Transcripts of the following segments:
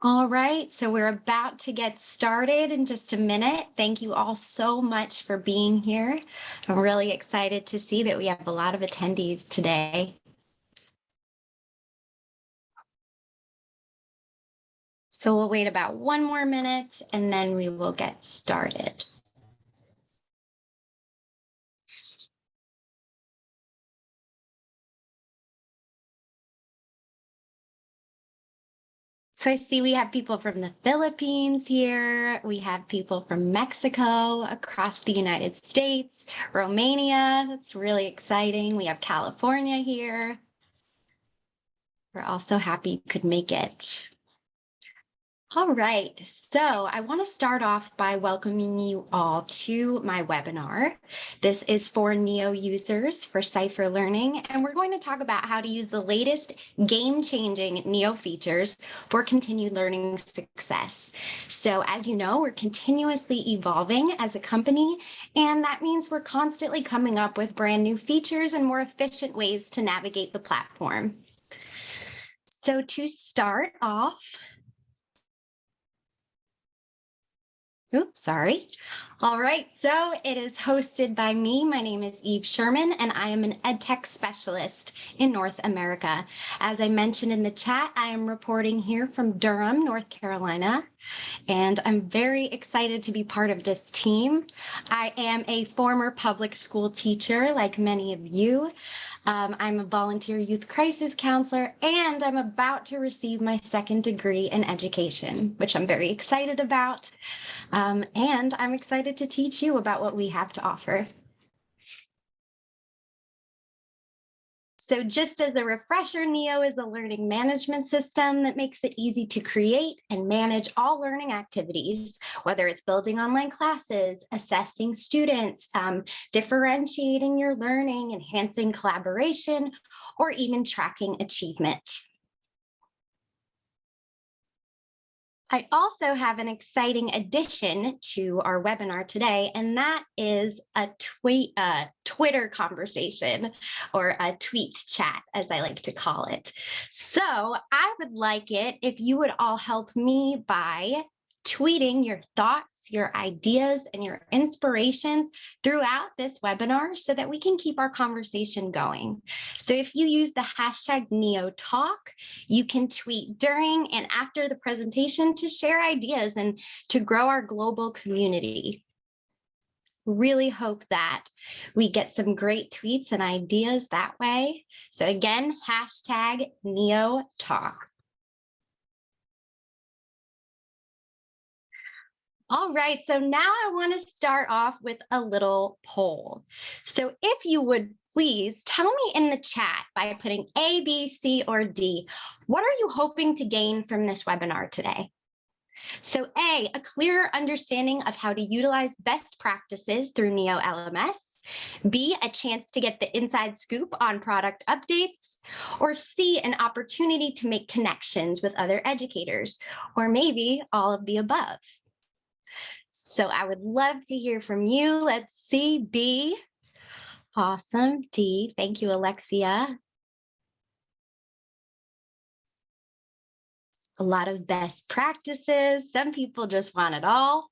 All right, so we're about to get started in just a minute. Thank you all so much for being here. I'm really excited to see that we have a lot of attendees today. So we'll wait about 1 more minute and then we will get started. So I see we have people from the Philippines here. We have people from Mexico, across the United States, Romania. That's really exciting. We have California here. We're also happy you could make it. All right, so I want to start off by welcoming you all to my webinar. This is for NEO users for Cypher Learning, and we're going to talk about how to use the latest game-changing NEO features for continued learning success. So as you know, we're continuously evolving as a company, and that means we're constantly coming up with brand new features and more efficient ways to navigate the platform. So to start off, oops, sorry. All right, so it is hosted by me. My name is Eve Sherman, and I am an EdTech specialist in North America. As I mentioned in the chat, I am reporting here from Durham, North Carolina, and I'm very excited to be part of this team. I am a former public school teacher, like many of you. I'm a volunteer youth crisis counselor, and I'm about to receive my second degree in education, which I'm very excited about. And I'm excited to teach you about what we have to offer. So just as a refresher, NEO is a learning management system that makes it easy to create and manage all learning activities, whether it's building online classes, assessing students, differentiating your learning, enhancing collaboration, or even tracking achievement. I also have an exciting addition to our webinar today, and that is a Twitter conversation, or a tweet chat, as I like to call it. So I would like it if you would all help me by tweeting your thoughts, your ideas, and your inspirations throughout this webinar so that we can keep our conversation going. So if you use the hashtag NeoTalk, you can tweet during and after the presentation to share ideas and to grow our global community. Really hope that we get some great tweets and ideas that way. So again, hashtag NeoTalk. All right, so now I want to start off with a little poll. So if you would please tell me in the chat by putting A, B, C, or D, what are you hoping to gain from this webinar today? So A, a clearer understanding of how to utilize best practices through NEO LMS. B, a chance to get the inside scoop on product updates. Or C, an opportunity to make connections with other educators. Or maybe all of the above. So I would love to hear from you. Let's see, B. Awesome. D, thank you, Alexia. A lot of best practices. Some people just want it all.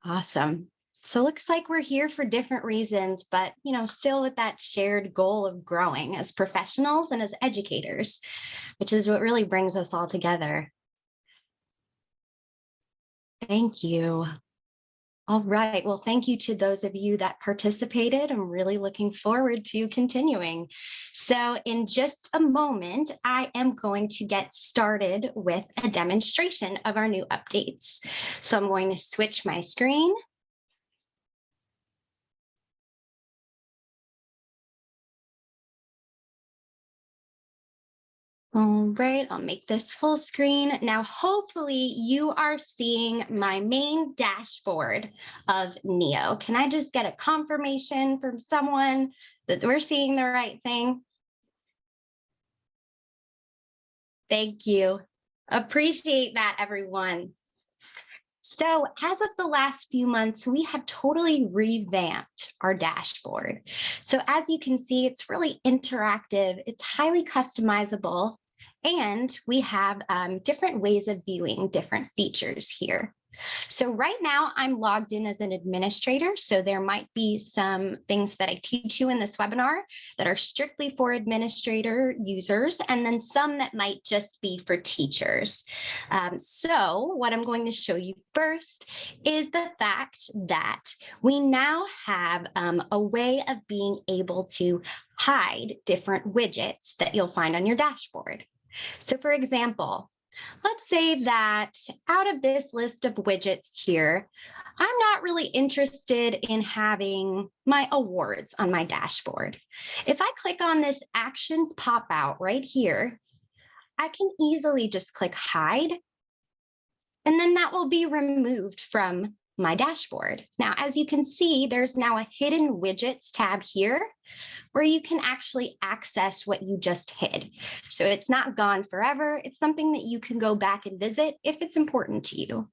Awesome. So looks like we're here for different reasons, but still with that shared goal of growing as professionals and as educators, which is what really brings us all together. Thank you. All right. Well, thank you to those of you that participated. I'm really looking forward to continuing. So in just a moment, I am going to get started with a demonstration of our new updates. So I'm going to switch my screen. All right, I'll make this full screen. Now, hopefully you are seeing my main dashboard of NEO. Can I just get a confirmation from someone that we're seeing the right thing? Thank you. Appreciate that, everyone. So as of the last few months, we have totally revamped our dashboard. So as you can see, it's really interactive, it's highly customizable, and we have different ways of viewing different features here. So right now I'm logged in as an administrator. So there might be some things that I teach you in this webinar that are strictly for administrator users, and then some that might just be for teachers. So what I'm going to show you first is the fact that we now have a way of being able to hide different widgets that you'll find on your dashboard. So for example, let's say that out of this list of widgets here, I'm not really interested in having my awards on my dashboard. If I click on this actions pop out right here, I can easily just click hide, and then that will be removed from my dashboard. Now, as you can see, there's now a hidden widgets tab here where you can actually access what you just hid. So it's not gone forever. It's something that you can go back and visit if it's important to you.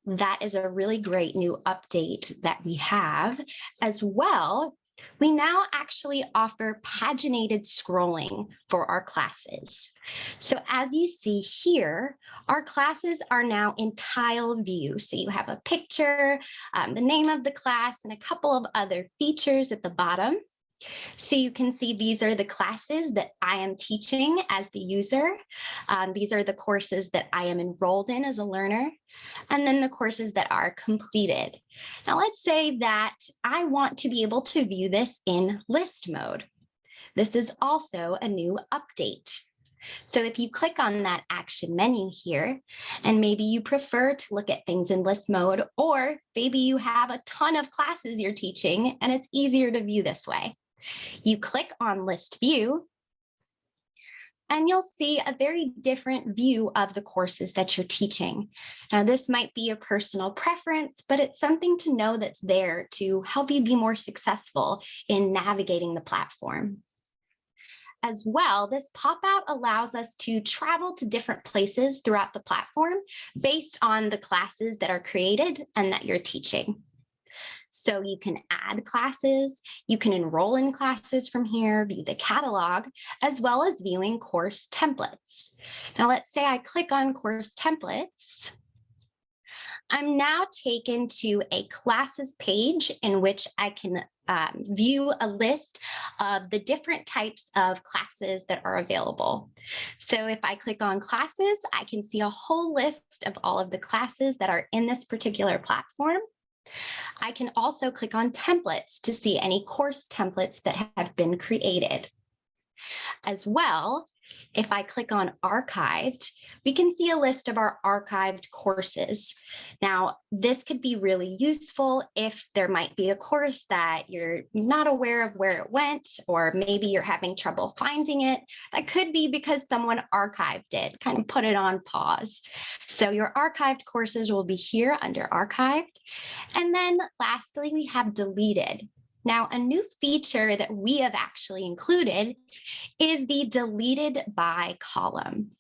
That is a really great new update that we have. As well, we now actually offer paginated scrolling for our classes. So as you see here, our classes are now in tile view. So you have a picture, the name of the class, and a couple of other features at the bottom. So you can see these are the classes that I am teaching as the user. These are the courses that I am enrolled in as a learner, and then the courses that are completed. Now let's say that I want to be able to view this in list mode. This is also a new update. So if you click on that action menu here, and maybe you prefer to look at things in list mode, or maybe you have a ton of classes you're teaching and it's easier to view this way, you click on list view, and you'll see a very different view of the courses that you're teaching. Now, this might be a personal preference, but it's something to know that's there to help you be more successful in navigating the platform. As well, this pop-out allows us to travel to different places throughout the platform based on the classes that are created and that you're teaching. So you can add classes, you can enroll in classes from here, view the catalog, as well as viewing course templates. Now let's say I click on course templates. I'm now taken to a classes page in which I can view a list of the different types of classes that are available. So if I click on classes, I can see a whole list of all of the classes that are in this particular platform. I can also click on templates to see any course templates that have been created. As well, if I click on archived, we can see a list of our archived courses. Now, this could be really useful if there might be a course that you're not aware of where it went, or maybe you're having trouble finding it. That could be because someone archived it, kind of put it on pause. So your archived courses will be here under archived. And then lastly, we have deleted. Now, a new feature that we have actually included is the deleted by column.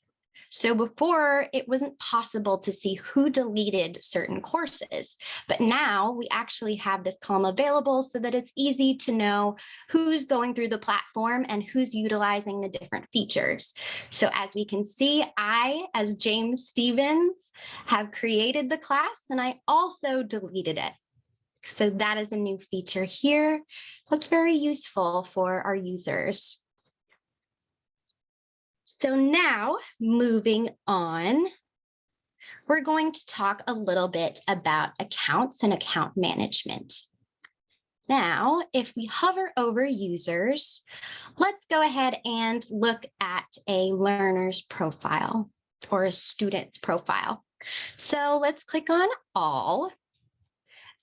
So before, it wasn't possible to see who deleted certain courses, but now we actually have this column available so that it's easy to know who's going through the platform and who's utilizing the different features. So as we can see, I, as James Stevens, have created the class, and I also deleted it. So that is a new feature here. That's very useful for our users. So now, moving on, we're going to talk a little bit about accounts and account management. Now, if we hover over users, let's go ahead and look at a learner's profile or a student's profile. So let's click on all.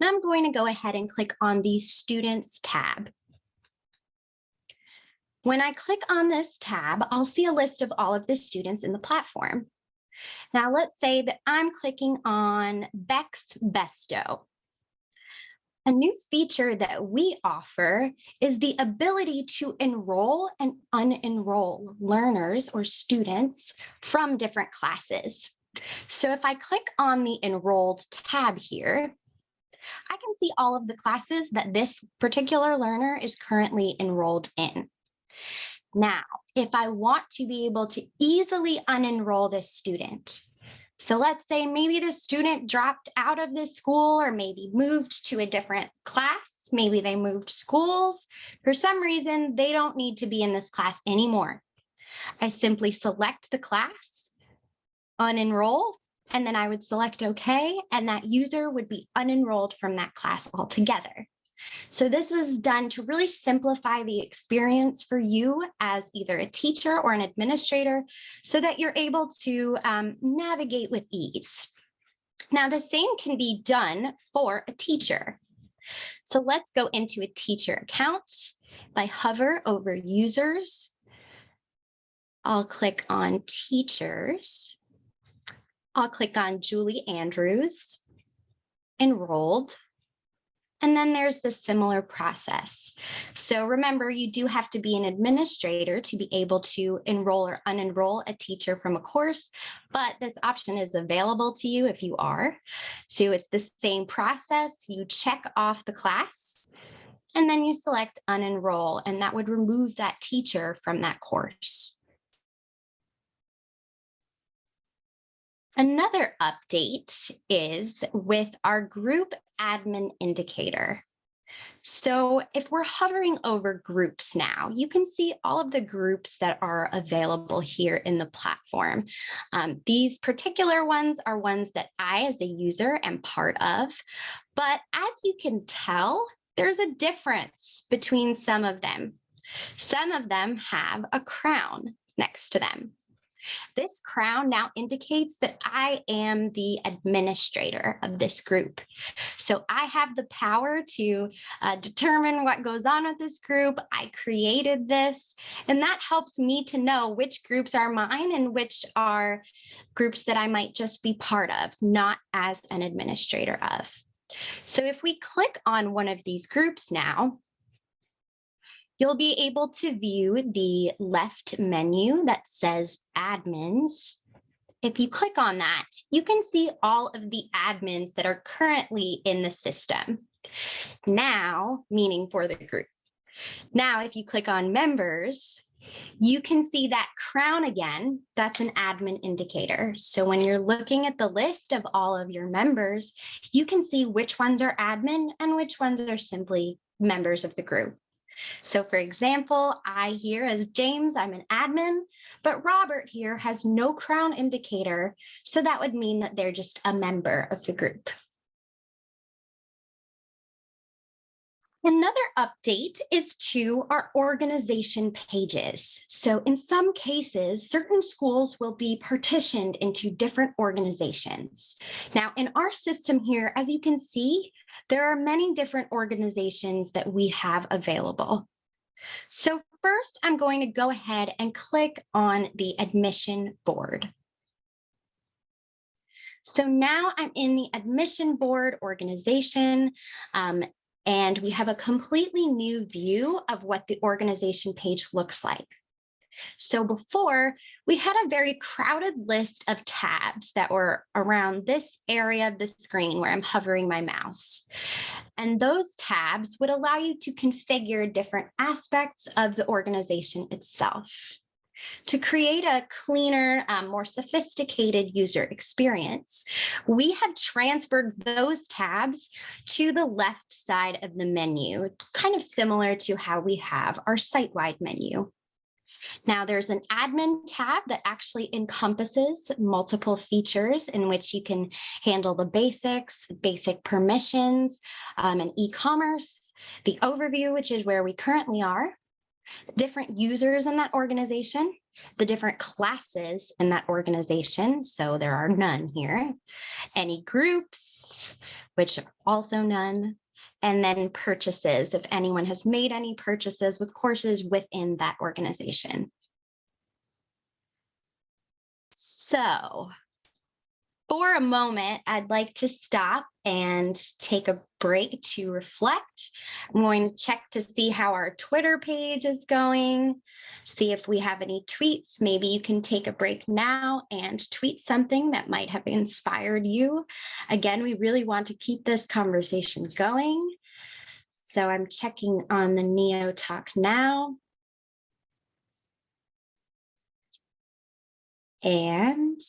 And I'm going to go ahead and click on the Students tab. When I click on this tab, I'll see a list of all of the students in the platform. Now let's say that I'm clicking on Bex Besto. A new feature that we offer is the ability to enroll and unenroll learners or students from different classes. So if I click on the Enrolled tab here, I can see all of the classes that this particular learner is currently enrolled in. Now, if I want to be able to easily unenroll this student, so let's say maybe the student dropped out of this school or maybe moved to a different class, maybe they moved schools. For some reason, they don't need to be in this class anymore. I simply select the class, unenroll, and then I would select OK, and that user would be unenrolled from that class altogether. So this was done to really simplify the experience for you as either a teacher or an administrator so that you're able to navigate with ease. Now, the same can be done for a teacher. So let's go into a teacher account. If I hover over users, I'll click on teachers. I'll click on Julie Andrews, enrolled. And then there's the similar process. So remember, you do have to be an administrator to be able to enroll or unenroll a teacher from a course, but this option is available to you if you are. So it's the same process. You check off the class, and then you select unenroll, and that would remove that teacher from that course. Another update is with our group admin indicator. So if we're hovering over groups now, you can see all of the groups that are available here in the platform. These particular ones are ones that I, as a user, am part of. But as you can tell, there's a difference between some of them. Some of them have a crown next to them. This crown now indicates that I am the administrator of this group. So I have the power to determine what goes on with this group. I created this, and that helps me to know which groups are mine and which are groups that I might just be part of, not as an administrator of. So if we click on one of these groups now, you'll be able to view the left menu that says admins. If you click on that, you can see all of the admins that are currently in the system. Now, meaning for the group. Now, if you click on members, you can see that crown again. That's an admin indicator. So when you're looking at the list of all of your members, you can see which ones are admin and which ones are simply members of the group. So for example, I here as James, I'm an admin, but Robert here has no crown indicator. So that would mean that they're just a member of the group. Another update is to our organization pages. So in some cases, certain schools will be partitioned into different organizations. Now in our system here, as you can see, there are many different organizations that we have available. So first, I'm going to go ahead and click on the admission board. So now I'm in the admission board organization, and we have a completely new view of what the organization page looks like. So before, we had a very crowded list of tabs that were around this area of the screen where I'm hovering my mouse. And those tabs would allow you to configure different aspects of the organization itself. To create a cleaner, more sophisticated user experience, we have transferred those tabs to the left side of the menu, kind of similar to how we have our site-wide menu. Now there's an admin tab that actually encompasses multiple features in which you can handle the basics, basic permissions, and e-commerce, the overview, which is where we currently are, different users in that organization, the different classes in that organization, so there are none here, any groups, which are also none, and then purchases, if anyone has made any purchases with courses within that organization. So for a moment, I'd like to stop and take a break to reflect. I'm going to check to see how our Twitter page is going, see if we have any tweets. Maybe you can take a break now and tweet something that might have inspired you. Again, we really want to keep this conversation going. So I'm checking on the Neo Talk now. And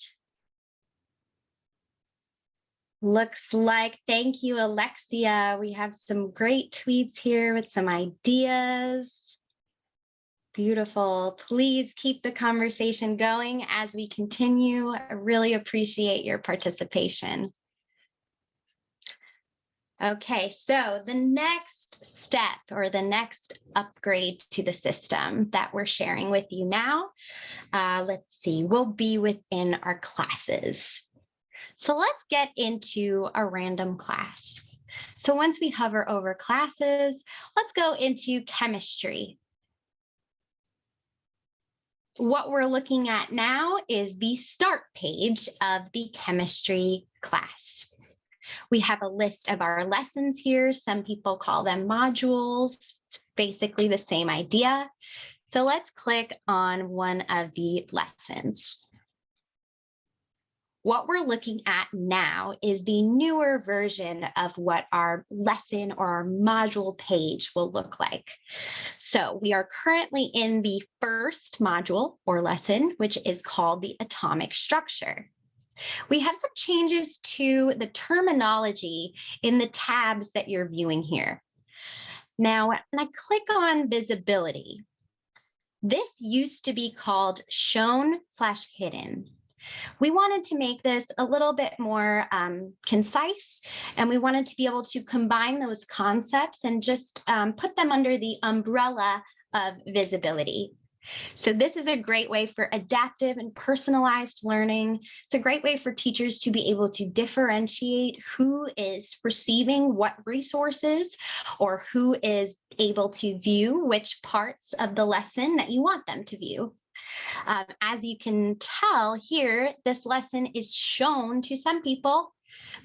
looks like, thank you, Alexia. We have some great tweets here with some ideas. Beautiful. Please keep the conversation going as we continue. I really appreciate your participation. Okay, so the next step or the next upgrade to the system that we're sharing with you now, let's see, will be within our classes. So let's get into a random class. So once we hover over classes, let's go into chemistry. What we're looking at now is the start page of the chemistry class. We have a list of our lessons here. Some people call them modules. It's basically the same idea. So let's click on one of the lessons. What we're looking at now is the newer version of what our lesson or our module page will look like. So we are currently in the first module or lesson, which is called the atomic structure. We have some changes to the terminology in the tabs that you're viewing here. Now, when I click on visibility, this used to be called shown/hidden. We wanted to make this a little bit more concise, and we wanted to be able to combine those concepts and just put them under the umbrella of visibility. So this is a great way for adaptive and personalized learning. It's a great way for teachers to be able to differentiate who is receiving what resources or who is able to view which parts of the lesson that you want them to view. As you can tell here, this lesson is shown to some people,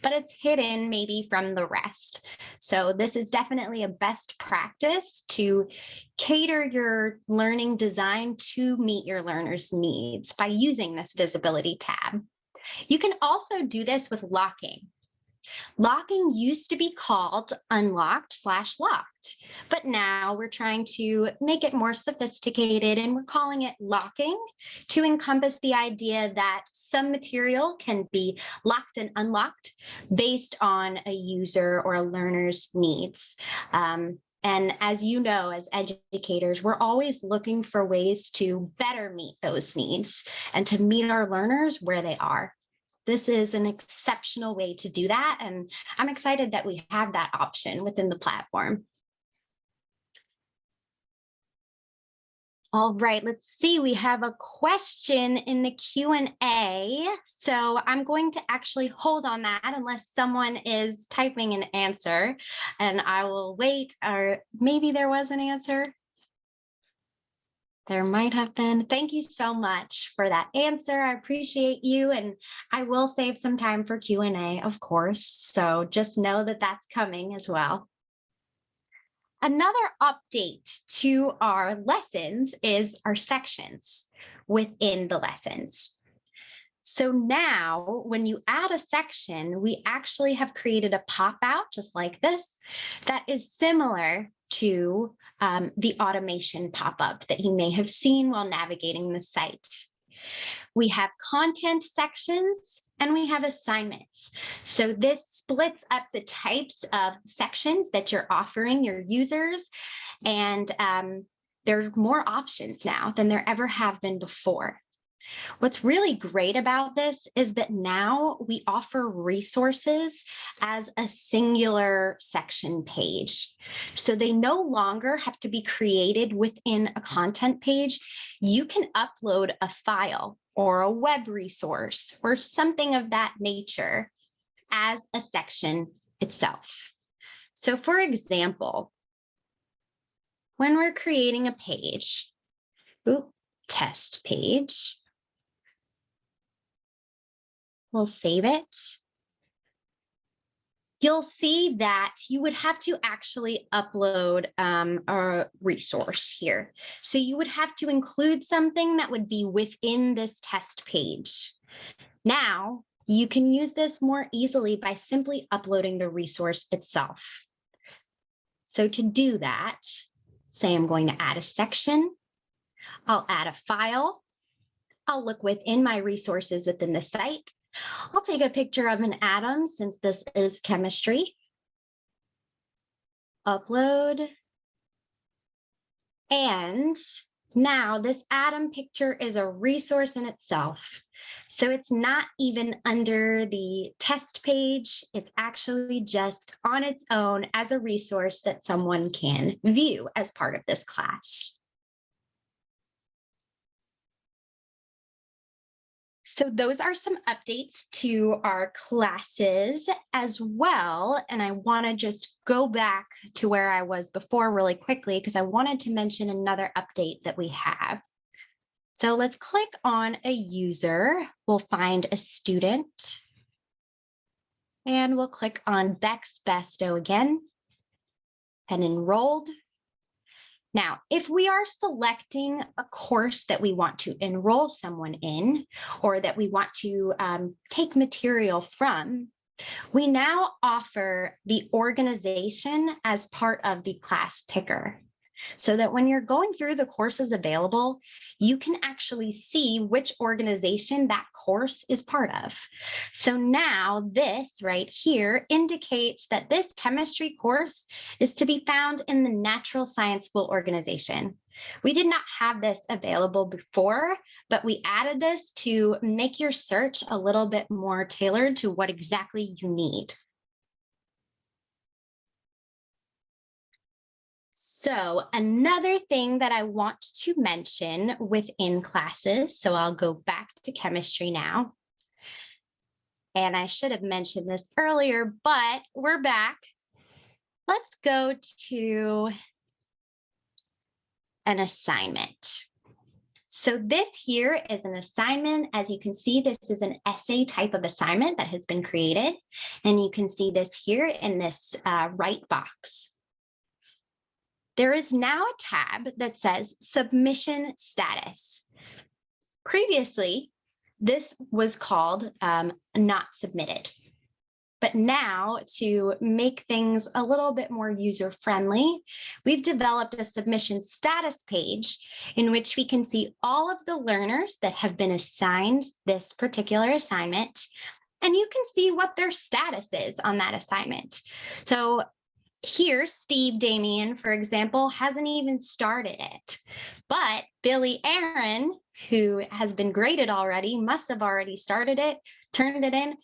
but it's hidden maybe from the rest. So this is definitely a best practice to cater your learning design to meet your learners' needs by using this visibility tab. You can also do this with locking. Locking used to be called unlocked/locked, but now we're trying to make it more sophisticated and we're calling it locking to encompass the idea that some material can be locked and unlocked based on a user or a learner's needs. And as you know, as educators, we're always looking for ways to better meet those needs and to meet our learners where they are. This is an exceptional way to do that, and I'm excited that we have that option within the platform. All right, let's see. We have a question in the Q&A. So I'm going to actually hold on that unless someone is typing an answer, and I will wait, or maybe there was an answer. There might have been. Thank you so much for that answer. I appreciate you, and I will save some time for Q&A, of course. So just know that that's coming as well. Another update to our lessons is our sections within the lessons. So now when you add a section, we actually have created a pop-out just like this that is similar to the automation pop-up that you may have seen while navigating the site. We have content sections and we have assignments. So this splits up the types of sections that you're offering your users, and there's more options now than there ever have been before. What's really great about this is that now we offer resources as a singular section page. So they no longer have to be created within a content page. You can upload a file or a web resource or something of that nature as a section itself. So for example, when we're creating a page, test page, we'll save it. you'll see that you would have to actually upload a resource here. So you would have to include something that would be within this test page. Now, you can use this more easily by simply uploading the resource itself. So to do that, say I'm going to add a section. I'll add a file. I'll look within my resources within the site. I'll take a picture of an atom since this is chemistry. Upload. And now this atom picture is a resource in itself. So it's not even under the test page. It's actually just on its own as a resource that someone can view as part of this class. So those are some updates to our classes as well. And I want to just go back to where I was before really quickly because I wanted to mention another update that we have. So let's click on a user. We'll find a student. And we'll click on Bex Besto again and enrolled. Now, if we are selecting a course that we want to enroll someone in, or that we want to take material from, we now offer the organization as part of the class picker. So that when you're going through the courses available, you can actually see which organization that course is part of. So now this right here indicates that this chemistry course is to be found in the Natural Science School organization. We did not have this available before, but we added this to make your search a little bit more tailored to what exactly you need. So another thing that I want to mention within classes, so I'll go back to chemistry now. And I should have mentioned this earlier, but we're back. Let's go to an assignment. So this here is an assignment. As you can see, this is an essay type of assignment that has been created. And you can see this here in this right box. There is now a tab that says submission status. Previously, this was called not submitted. But now, to make things a little bit more user-friendly, we've developed a submission status page in which we can see all of the learners that have been assigned this particular assignment, and you can see what their status is on that assignment. So here, Steve Damien, for example, hasn't even started it. But Billy Aaron, who has been graded already, must have already started it, turned it in,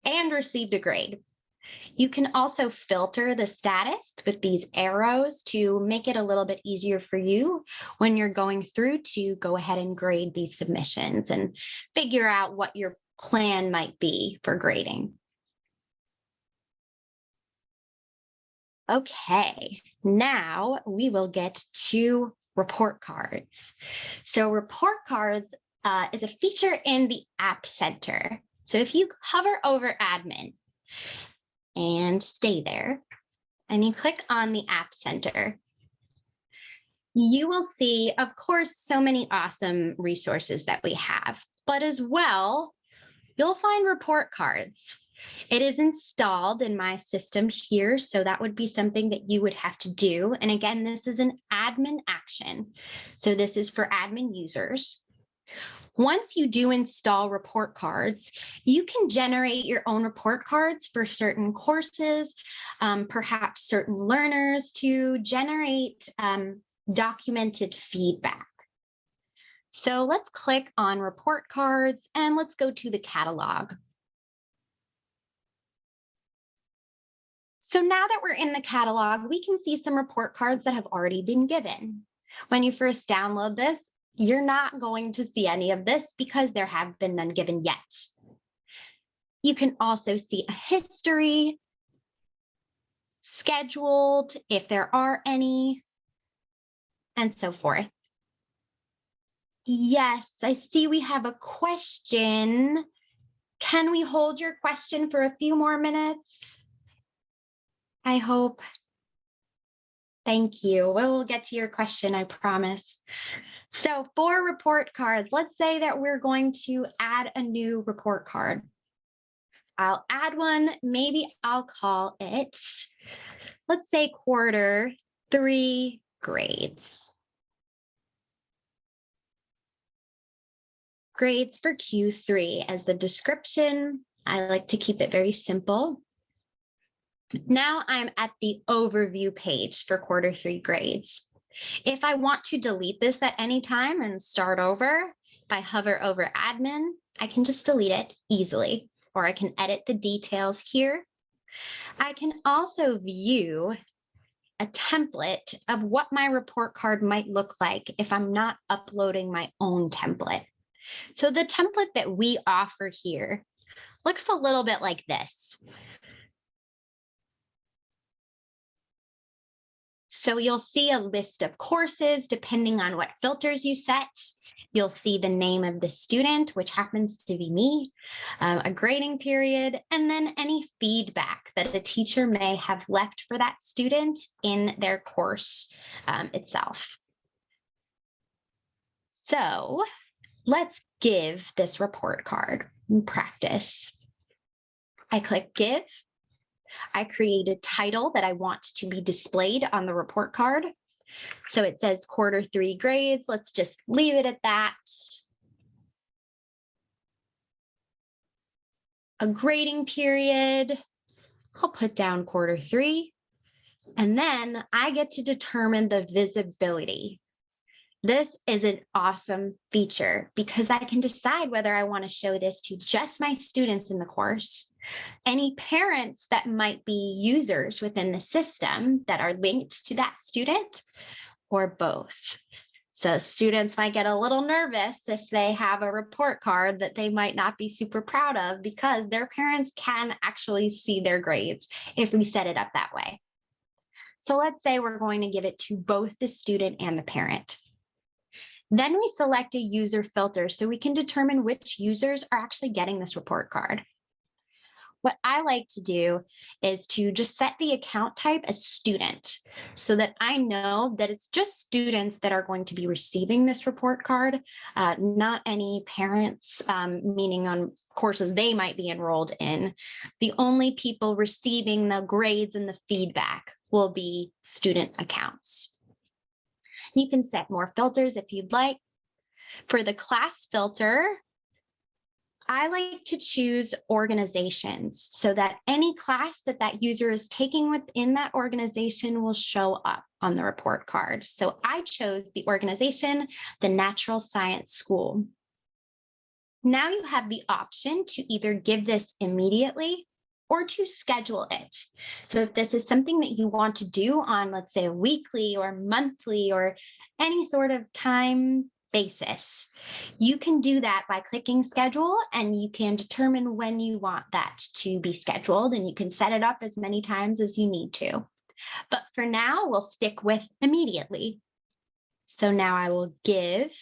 and received a grade. You can also filter the status with these arrows to make it a little bit easier for you when you're going through to go ahead and grade these submissions and figure out what your plan might be for grading. Okay, now we will get to report cards. So report cards is a feature in the App Center. So if you hover over admin and stay there, and you click on the App Center, you will see, of course, so many awesome resources that we have, but as well, you'll find report cards. It is installed in my system here, so that would be something that you would have to do. And again, this is an admin action. So this is for admin users. Once you do install report cards, you can generate your own report cards for certain courses, perhaps certain learners to generate documented feedback. So let's click on report cards and let's go to the catalog. So now that we're in the catalog, we can see some report cards that have already been given. When you first download this, you're not going to see any of this because there have been none given yet. You can also see a history, scheduled, if there are any, and so forth. Yes, I see we have a question. Can we hold your question for a few more minutes? I hope. Thank you. We'll get to your question, I promise. So for report cards, let's say that we're going to add a new report card. I'll add one, maybe I'll call it, let's say quarter 3 grades. Grades for Q3 as the description. I like to keep it very simple. Now I'm at the overview page for quarter 3 grades. If I want to delete this at any time and start over, if I hover over admin, I can just delete it easily, or I can edit the details here. I can also view a template of what my report card might look like if I'm not uploading my own template. So the template that we offer here looks a little bit like this. So you'll see a list of courses depending on what filters you set. You'll see the name of the student, which happens to be me, a grading period, and then any feedback that a teacher may have left for that student in their course itself. So let's give this report card and practice. I click Give. I create a title that I want to be displayed on the report card. So it says quarter 3 grades. Let's just leave it at that. A grading period. I'll put down quarter 3. And then I get to determine the visibility. This is an awesome feature because I can decide whether I want to show this to just my students in the course, any parents that might be users within the system that are linked to that student, or both. So students might get a little nervous if they have a report card that they might not be super proud of because their parents can actually see their grades if we set it up that way. So let's say we're going to give it to both the student and the parent. Then we select a user filter so we can determine which users are actually getting this report card. What I like to do is to just set the account type as student so that I know that it's just students that are going to be receiving this report card, not any parents, meaning on courses they might be enrolled in. The only people receiving the grades and the feedback will be student accounts. You can set more filters if you'd like. For the class filter, I like to choose organizations so that any class that that user is taking within that organization will show up on the report card. So I chose the organization, the Natural Science School. Now you have the option to either give this immediately or to schedule it. So if this is something that you want to do on, let's say, a weekly or monthly or any sort of time basis, you can do that by clicking schedule, and you can determine when you want that to be scheduled, and you can set it up as many times as you need to. But for now, we'll stick with immediately. So now I will give.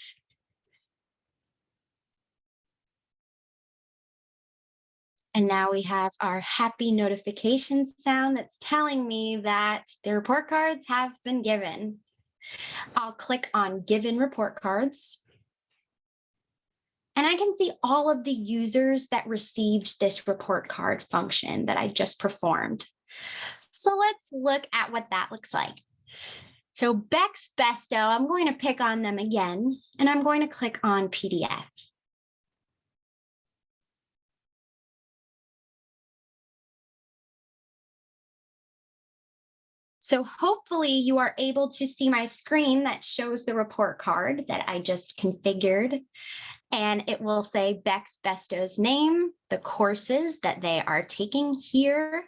And now we have our happy notification sound that's telling me that the report cards have been given. I'll click on Given Report Cards. And I can see all of the users that received this report card function that I just performed. So let's look at what that looks like. So Bex Besto, I'm going to pick on them again, and I'm going to click on PDF. So hopefully you are able to see my screen that shows the report card that I just configured. And it will say Bex Besto's name, the courses that they are taking here,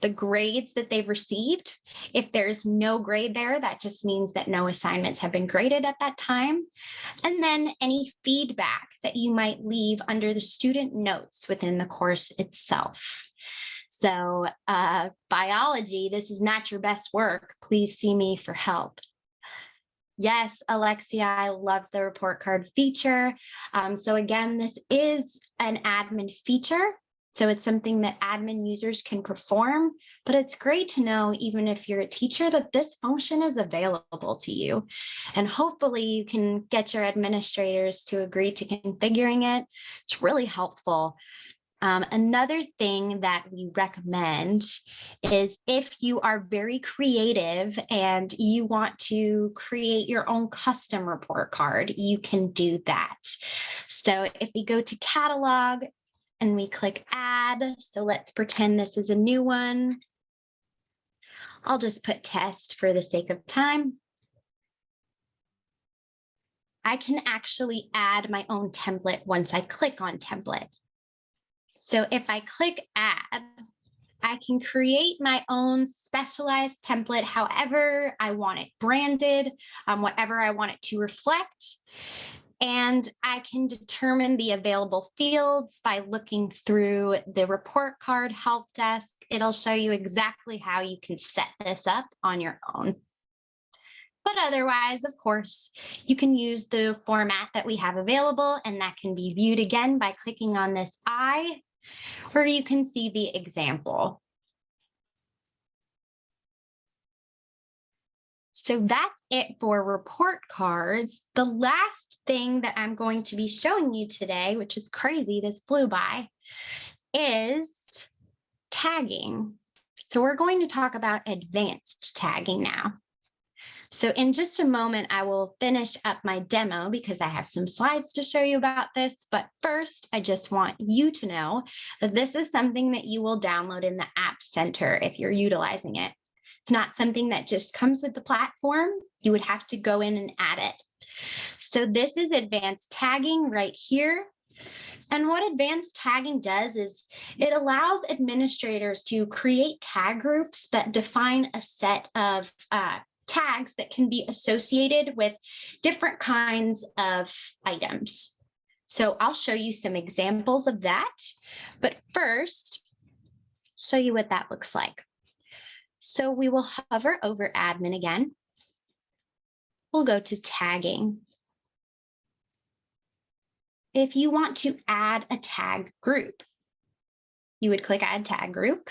the grades that they've received. If there's no grade there, that just means that no assignments have been graded at that time. And then any feedback that you might leave under the student notes within the course itself. So biology, this is not your best work. Please see me for help. Yes, Alexia, I love the report card feature. So again, this is an admin feature. So it's something that admin users can perform, but it's great to know, even if you're a teacher, that this function is available to you. And hopefully you can get your administrators to agree to configuring it. It's really helpful. Another thing that we recommend is if you are very creative and you want to create your own custom report card, you can do that. So if we go to catalog and we click add, so let's pretend this is a new one. I'll just put test for the sake of time. I can actually add my own template once I click on template. So if I click add, I can create my own specialized template however I want it branded, whatever I want it to reflect. And I can determine the available fields by looking through the report card help desk. It'll show you exactly how you can set this up on your own. But otherwise, of course, you can use the format that we have available, and that can be viewed again by clicking on this eye, where you can see the example. So that's it for report cards. The last thing that I'm going to be showing you today, which is crazy, this flew by, is tagging. So we're going to talk about advanced tagging now. So in just a moment, I will finish up my demo because I have some slides to show you about this. But first, I just want you to know that this is something that you will download in the App Center if you're utilizing it. It's not something that just comes with the platform. You would have to go in and add it. So this is advanced tagging right here. And what advanced tagging does is it allows administrators to create tag groups that define a set of tags that can be associated with different kinds of items. So I'll show you some examples of that. But first, show you what that looks like. So we will hover over admin again. We'll go to tagging. If you want to add a tag group, you would click add tag group.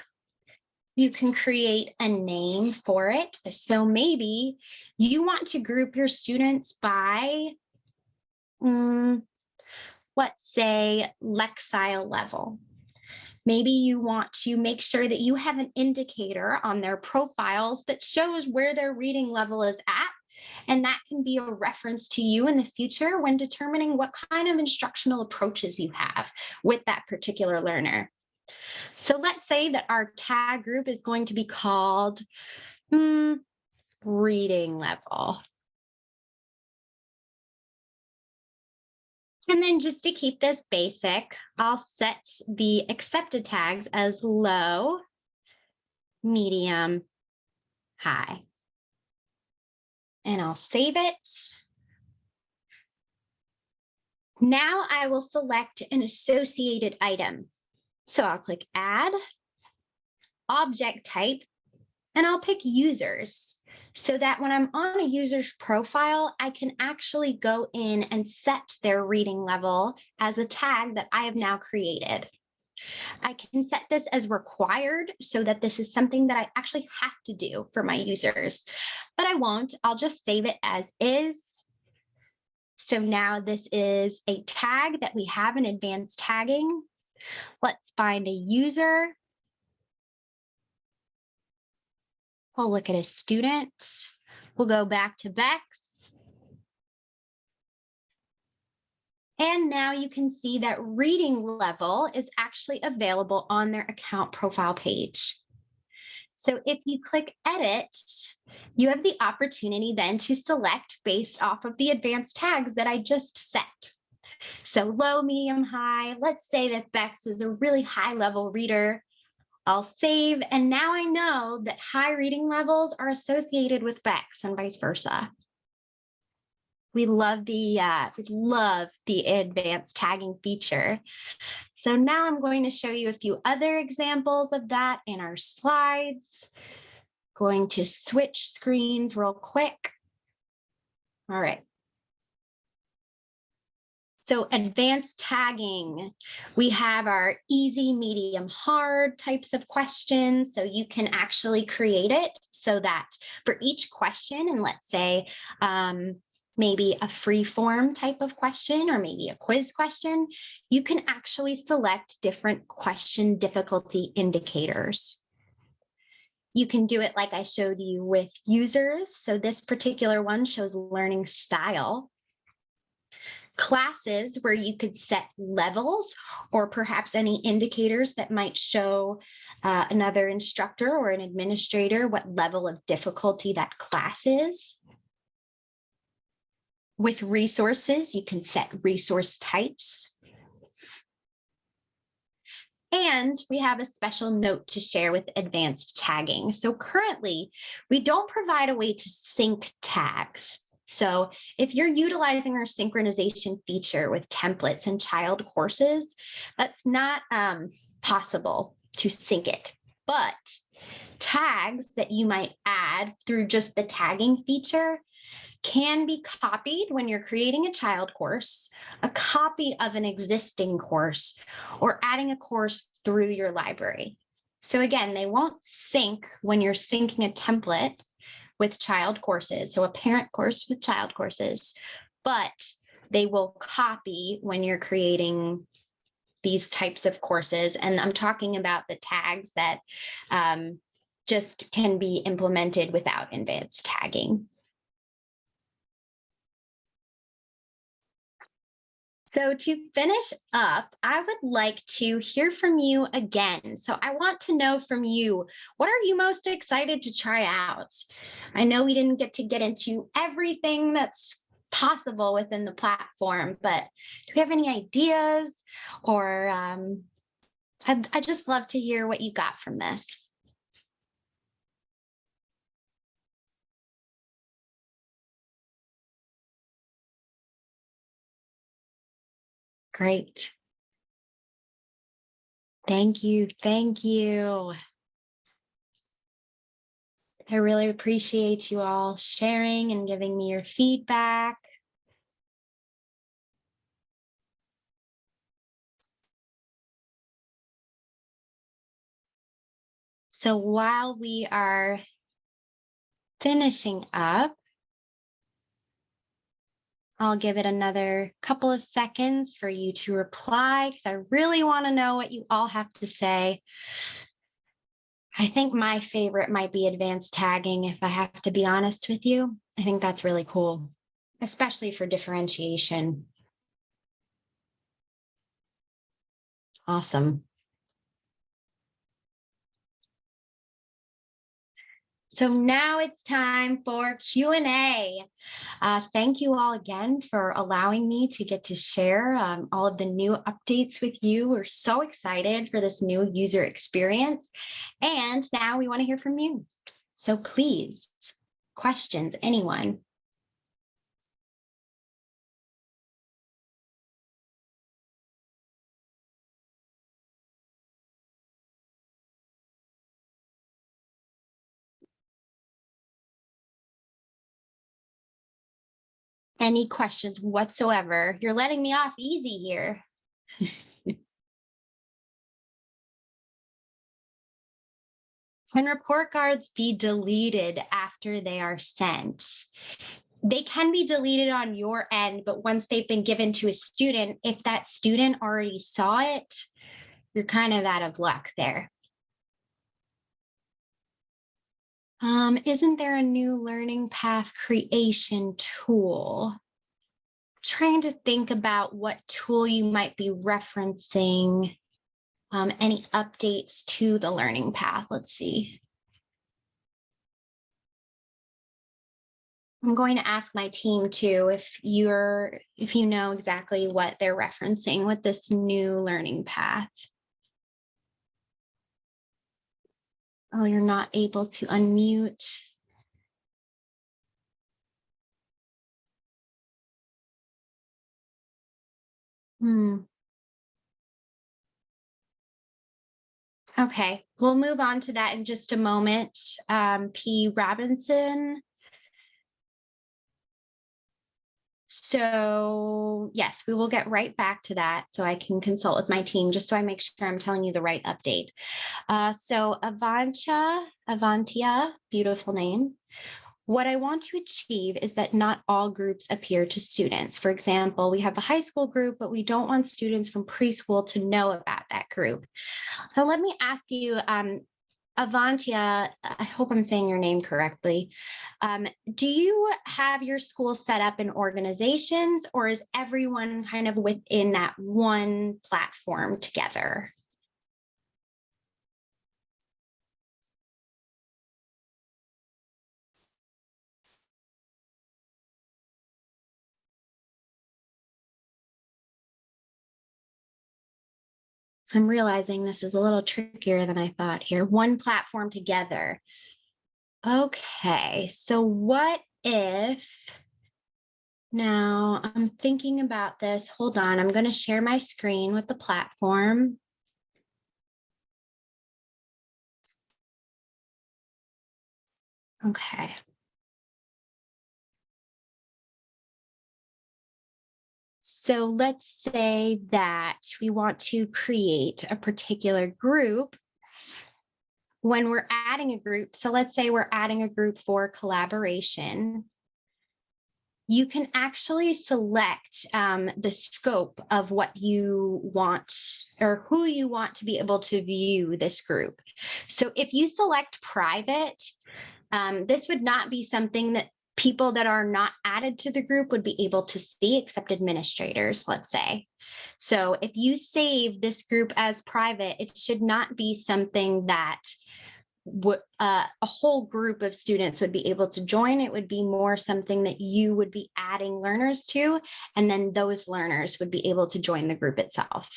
You can create a name for it. So maybe you want to group your students by, let's say, Lexile level. Maybe you want to make sure that you have an indicator on their profiles that shows where their reading level is at. And that can be a reference to you in the future when determining what kind of instructional approaches you have with that particular learner. So let's say that our tag group is going to be called reading level. And then just to keep this basic, I'll set the accepted tags as low, medium, high. And I'll save it. Now I will select an associated item. So I'll click add, object type, and I'll pick users so that when I'm on a user's profile, I can actually go in and set their reading level as a tag that I have now created. I can set this as required so that this is something that I actually have to do for my users, but I won't. I'll just save it as is. So now this is a tag that we have in advanced tagging. Let's find a user. We'll look at a student. We'll go back to Bex. And now you can see that reading level is actually available on their account profile page. So if you click edit, you have the opportunity then to select based off of the advanced tags that I just set. So low, medium, high. Let's say that Bex is a really high level reader. I'll save, and now I know that high reading levels are associated with Bex and vice versa. We love the advanced tagging feature. So now I'm going to show you a few other examples of that in our slides. Going to switch screens real quick. All right. So advanced tagging, we have our easy, medium, hard types of questions. So you can actually create it so that for each question, and let's say maybe a free form type of question or maybe a quiz question, you can actually select different question difficulty indicators. You can do it like I showed you with users. So this particular one shows learning style. Classes where you could set levels or perhaps any indicators that might show another instructor or an administrator what level of difficulty that class is. With resources, you can set resource types. And we have a special note to share with advanced tagging. So currently, we don't provide a way to sync tags. So if you're utilizing our synchronization feature with templates and child courses, that's not possible to sync it. But tags that you might add through just the tagging feature can be copied when you're creating a child course, a copy of an existing course, or adding a course through your library. So again, they won't sync when you're syncing a template with child courses, so a parent course with child courses, but they will copy when you're creating these types of courses. And I'm talking about the tags that just can be implemented without advanced tagging. So to finish up, I would like to hear from you again. So I want to know from you, what are you most excited to try out? I know we didn't get to get into everything that's possible within the platform, but do you have any ideas? Or I'd just love to hear what you got from this. Great. Thank you. Thank you. I really appreciate you all sharing and giving me your feedback. So while we are finishing up, I'll give it another couple of seconds for you to reply because I really want to know what you all have to say. I think my favorite might be advanced tagging, if I have to be honest with you. I think that's really cool, especially for differentiation. Awesome. So now it's time for Q&A. Thank you all again for allowing me to get to share all of the new updates with you. We're so excited for this new user experience. And now we want to hear from you. So please, questions, anyone? Any questions whatsoever? You're letting me off easy here. Can report cards be deleted after they are sent? They can be deleted on your end, but once they've been given to a student, if that student already saw it, you're kind of out of luck there. Isn't there a new learning path creation tool? Trying to think about what tool you might be referencing. Any updates to the learning path? Let's see. I'm going to ask my team too if you know exactly what they're referencing with this new learning path. Oh, you're not able to unmute. Okay, we'll move on to that in just a moment. P. Robinson. So yes, we will get right back to that so I can consult with my team just so I make sure I'm telling you the right update. So Avantia, beautiful name. What I want to achieve is that not all groups appear to students. For example, we have a high school group, but we don't want students from preschool to know about that group. Now, let me ask you, Avantia, I hope I'm saying your name correctly. Do you have your school set up in organizations, or is everyone kind of within that one platform together? I'm realizing this is a little trickier than I thought here. One platform together. Okay, so what if, now I'm thinking about this. Hold on, I'm going to share my screen with the platform. Okay. So let's say that we want to create a particular group. When we're adding a group, so let's say we're adding a group for collaboration, you can actually select the scope of what you want or who you want to be able to view this group. So if you select private, this would not be something that people that are not added to the group would be able to see, except administrators, let's say. So if you save this group as private, it should not be something that a whole group of students would be able to join. It would be more something that you would be adding learners to, and then those learners would be able to join the group itself.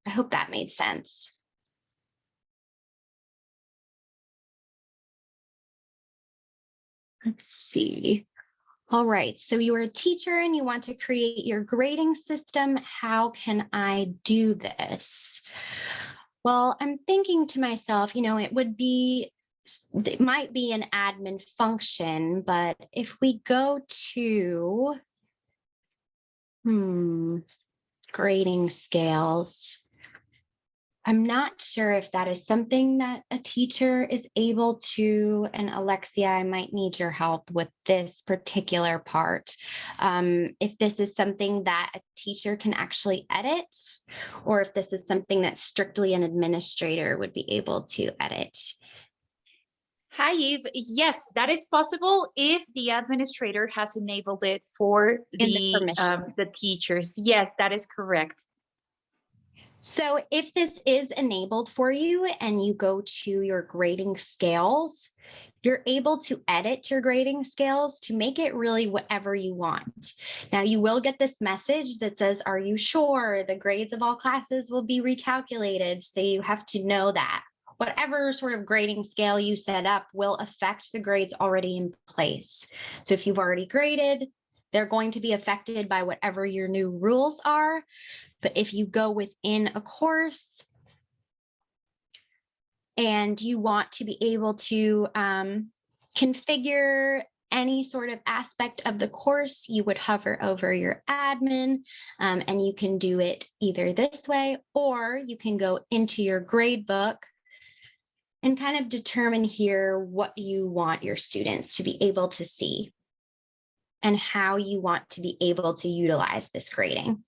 I hope that made sense. Let's see. All right, so you are a teacher and you want to create your grading system. How can I do this? Well, I'm thinking to myself, it might be an admin function, but if we go to grading scales, I'm not sure if that is something that a teacher is able to, and Alexia, I might need your help with this particular part. If this is something that a teacher can actually edit, or if this is something that strictly an administrator would be able to edit. Hi, Eve. Yes, that is possible if the administrator has enabled it for the teachers. Yes, that is correct. So if this is enabled for you and you go to your grading scales, you're able to edit your grading scales to make it really whatever you want. Now, you will get this message that says, are you sure the grades of all classes will be recalculated? So you have to know that whatever sort of grading scale you set up will affect the grades already in place. So if you've already graded, they're going to be affected by whatever your new rules are. But if you go within a course and you want to be able to configure any sort of aspect of the course, you would hover over your admin, and you can do it either this way, or you can go into your grade book and kind of determine here what you want your students to be able to see and how you want to be able to utilize this grading.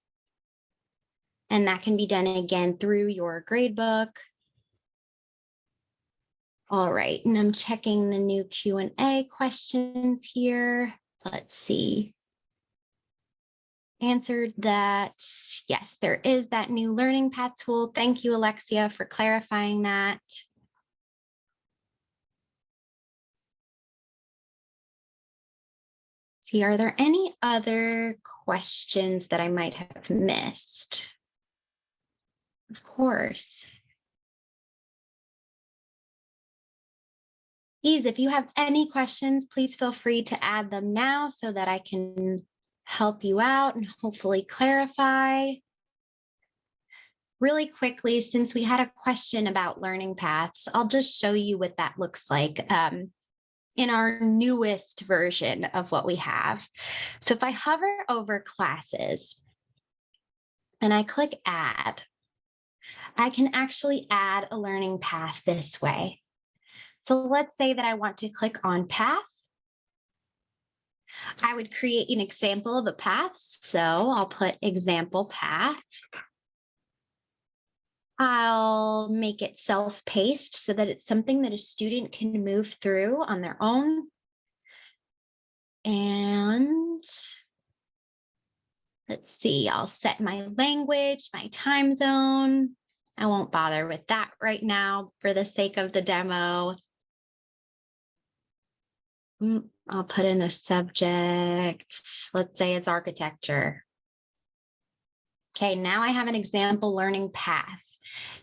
And that can be done again through your gradebook. All right, and I'm checking the new Q&A questions here. Let's see. Answered that. Yes, there is that new learning path tool. Thank you, Alexia, for clarifying that. See, are there any other questions that I might have missed? Of course. Please, if you have any questions, please feel free to add them now so that I can help you out and hopefully clarify. Really quickly, since we had a question about learning paths, I'll just show you what that looks like. in our newest version of what we have. So if I hover over classes and I click add, I can actually add a learning path this way. So let's say that I want to click on path. I would create an example of a path. So I'll put example path. I'll make it self-paced so that it's something that a student can move through on their own. And let's see, I'll set my language, my time zone. I won't bother with that right now for the sake of the demo. I'll put in a subject. Let's say it's architecture. Okay, now I have an example learning path.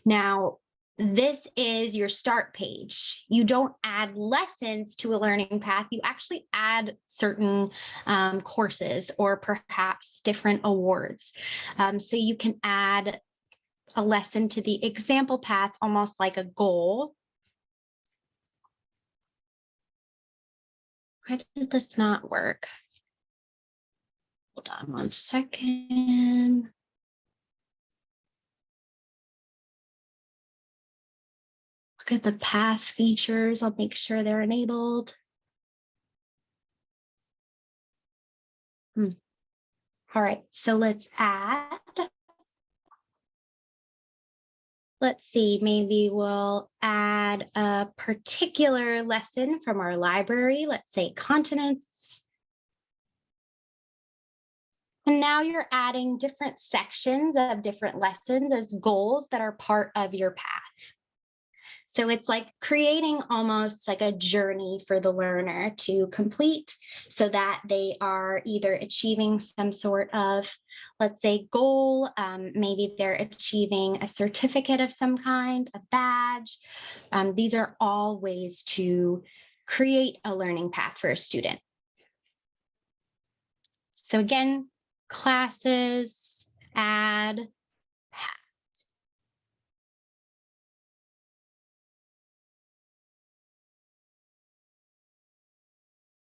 Now, this is your start page. You don't add lessons to a learning path. You actually add certain courses or perhaps different awards. So you can add a lesson to the example path, almost like a goal. Why did this not work? Hold on one second. Look at the path features. I'll make sure they're enabled. All right, so let's add. Let's see, maybe we'll add a particular lesson from our library. Let's say continents. And now you're adding different sections of different lessons as goals that are part of your path. So it's like creating almost like a journey for the learner to complete so that they are either achieving some sort of, let's say, goal. Maybe they're achieving a certificate of some kind, a badge. These are all ways to create a learning path for a student. So again, classes, add, path.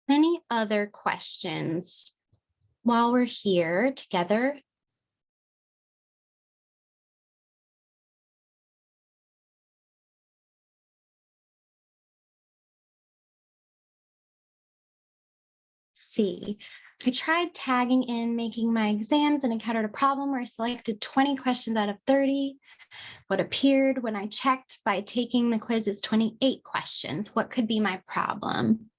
Any other questions while we're here together? See, I tried tagging in making my exams and encountered a problem where I selected 20 questions out of 30. What appeared when I checked by taking the quiz is 28 questions. What could be my problem?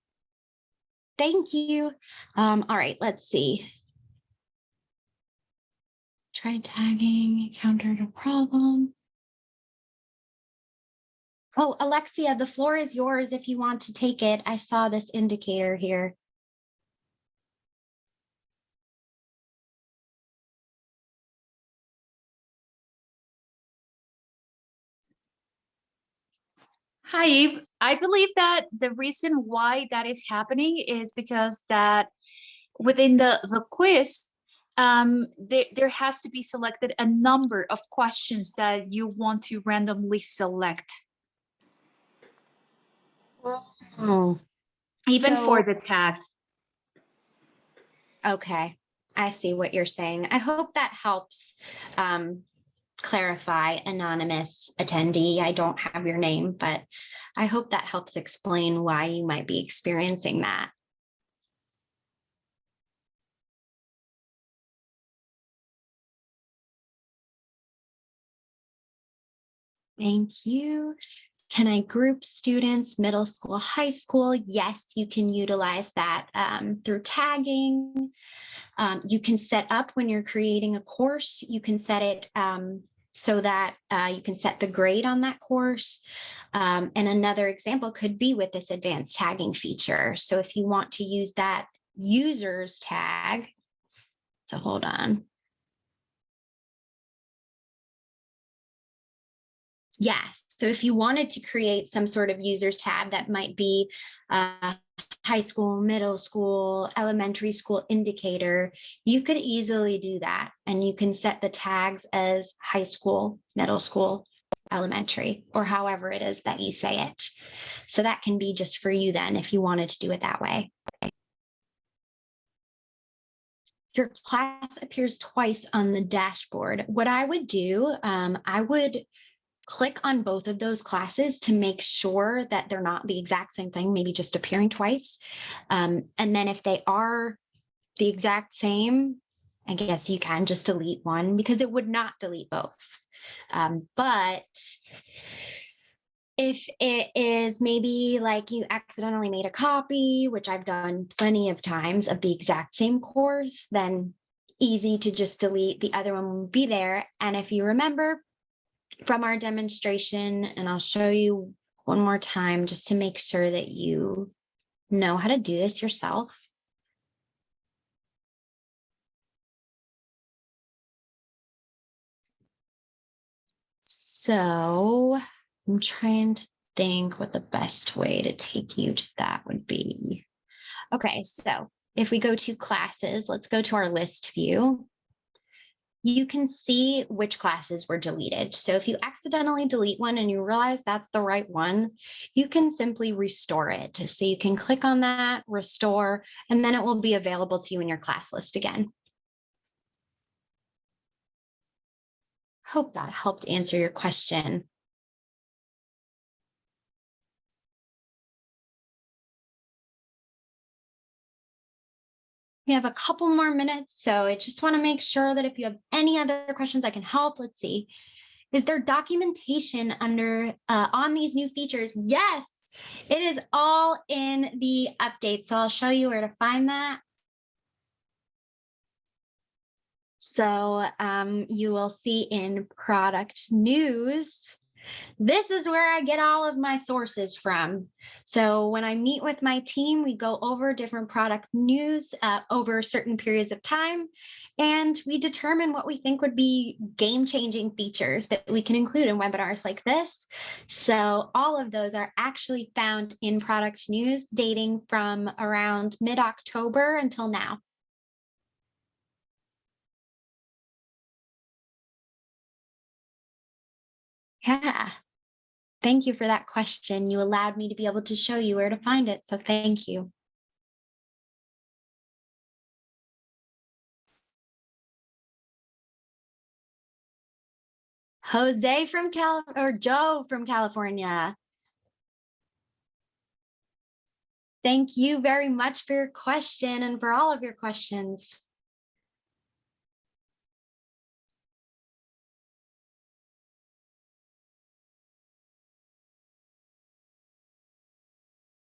Thank you. All right, let's see. Tried tagging, encountered a problem. Oh, Alexia, the floor is yours if you want to take it. I saw this indicator here. Hi, Eve. I believe that the reason why that is happening is because that within the quiz, there has to be selected a number of questions that you want to randomly select. Oh, even for the tag. Okay, I see what you're saying. I hope that helps clarify, anonymous attendee. I don't have your name, but I hope that helps explain why you might be experiencing that. Thank you. Can I group students, middle school, high school? Yes, you can utilize that through tagging. You can set up when you're creating a course, you can set it so that you can set the grade on that course. And another example could be with this advanced tagging feature. So if you want to use that users tag, so hold on. Yes, so if you wanted to create some sort of users tab that might be high school, middle school, elementary school indicator, you could easily do that. And you can set the tags as high school, middle school, elementary, or however it is that you say it. So that can be just for you then if you wanted to do it that way. Your class appears twice on the dashboard. What I would do, I would click on both of those classes to make sure that they're not the exact same thing, maybe just appearing twice. And then if they are the exact same, I guess you can just delete one because it would not delete both. But if it is maybe like you accidentally made a copy, which I've done plenty of times of the exact same course, then easy to just delete. The other one will be there. And if you remember from our demonstration, and I'll show you one more time just to make sure that you know how to do this yourself. So I'm trying to think what the best way to take you to that would be. Okay, so if we go to classes, let's go to our list view. You can see which classes were deleted. So if you accidentally delete one and you realize that's the right one, you can simply restore it. So you can click on that, restore, and then it will be available to you in your class list again. Hope that helped answer your question. We have a couple more minutes, so I just want to make sure that if you have any other questions, I can help. Let's see. Is there documentation under on these new features? Yes, it is all in the update. So I'll show you where to find that. So you will see in product news, this is where I get all of my sources from. So when I meet with my team, we go over different product news over certain periods of time, and we determine what we think would be game-changing features that we can include in webinars like this. So all of those are actually found in product news dating from around mid-October until now. Yeah. Thank you for that question. You allowed me to be able to show you where to find it, so thank you. Jose from Joe from California. Thank you very much for your question and for all of your questions.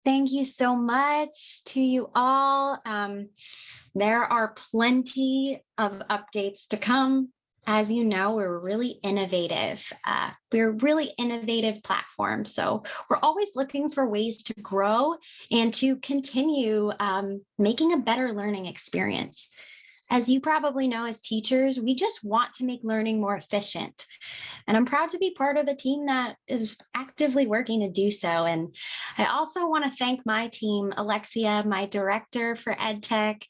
Thank you so much to you all. There are plenty of updates to come. As you know, we're really innovative. We're a really innovative platform. So we're always looking for ways to grow and to continue making a better learning experience. As you probably know, as teachers, we just want to make learning more efficient. And I'm proud to be part of a team that is actively working to do so. And I also want to thank my team, Alexia, my director for EdTech,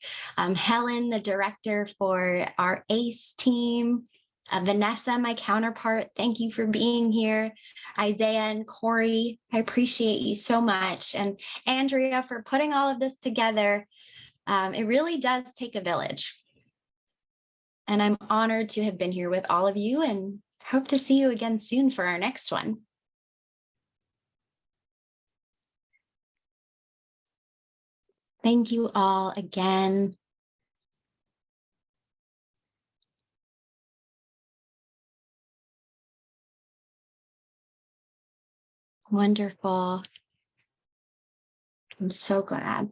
Helen, the director for our ACE team, Vanessa, my counterpart, thank you for being here. Isaiah and Corey, I appreciate you so much. And Andrea for putting all of this together. It really does take a village. And I'm honored to have been here with all of you and hope to see you again soon for our next one. Thank you all again. Wonderful. I'm so glad.